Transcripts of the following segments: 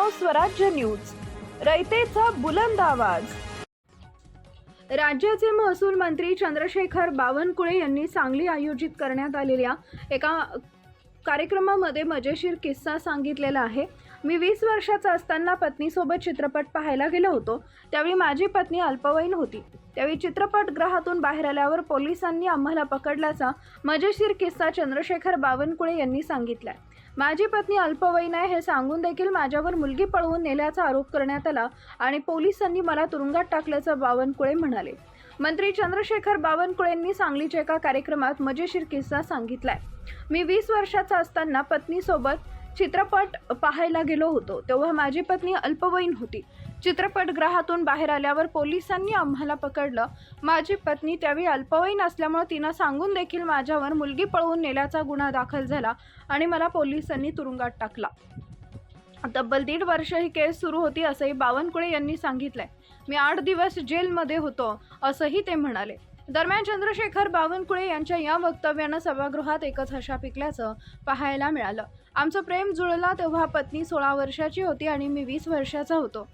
नाव स्वराज्य न्यूज, रयतेचा बुलंद आवाज। राज्याचे महसूल मंत्री चंद्रशेखर बावनकुळे यांनी सांगली आयोजित करण्यात आलेल्या एका कार्यक्रमामध्ये मजेशीर किस्सा सांगितलेला आहे। मी 20 वर्षाचा असताना पत्नीसोबत चित्रपट पाहायला गेलो होतो। त्यावेळी माझी पत्नी अल्पवयीन होती। त्यावेळी चित्रपटगृहातून बाहेर आल्यावर पोलिसांनी आम्हाला पकडल्याचा मजेशीर किस्सा चंद्रशेखर बावनकुळे यांनी सांगितलाय। माझी पत्नी अल्पवयीन आहे हे सांगून देखील माझ्यावर मुलगी पळवून नेल्याचा आरोप करण्यात आला आणि पोलिसांनी मला तुरुंगात टाकल्याचं बावनकुळे म्हणाले। मंत्री चंद्रशेखर बावनकुळे यांनी सांगलीच्या एका कार्यक्रमात मजेशीर किस्सा सांगितलाय। मी 20 वर्षाचा असताना पत्नीसोबत चित्रपट पाहायला गेलो होतो। तेव्हा माझी पत्नी अल्पवयीन होती। चित्रपटगृहातून बाहेर आल्यावर पोलिसांनी आम्हाला पकडलं। माझी पत्नी त्यावेळी अल्पवयीन असल्यामुळे तिनं सांगून देखील माझ्यावर मुलगी पळवून नेल्याचा गुन्हा दाखल झाला आणि मला पोलिसांनी तुरुंगात टाकला। तब्बल 1.5 वर्ष ही केस सुरू होती असंही बावनकुळे यांनी सांगितलंय। मी 8 दिवस जेलमध्ये होतो असंही ते म्हणाले। दरम्यान चंद्रशेखर बावनकुळे यांच्या या वक्तव्यानं सभागृहात एकच हशा पिकल्याचं पाहायला मिळालं। आमचं प्रेम जुळलं तेव्हा पत्नी 16 वर्षाची होती आणि मी 20 वर्षाचा होतो।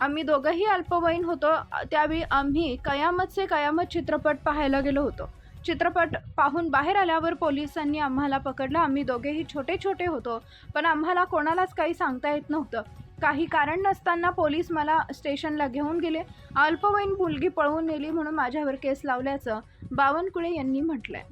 आम्ही दोघंही अल्पवयीन होतो। त्यावेळी आम्ही कयामत से कयामत चित्रपट पाहायला गेलो होतो। चित्रपट पाहून बाहेर आल्यावर पोलिसांनी आम्हाला पकडलं। आम्ही दोघेही छोटे छोटे होतो, पण आम्हाला कोणालाच काही सांगता येत नव्हतं। काही कारण नसताना पोलीस मला स्टेशनला घेऊन गेले। अल्पवयीन मुलगी पळवून नेली म्हणून माझ्यावर केस लावल्याचं बावनकुळे यांनी म्हटलंय।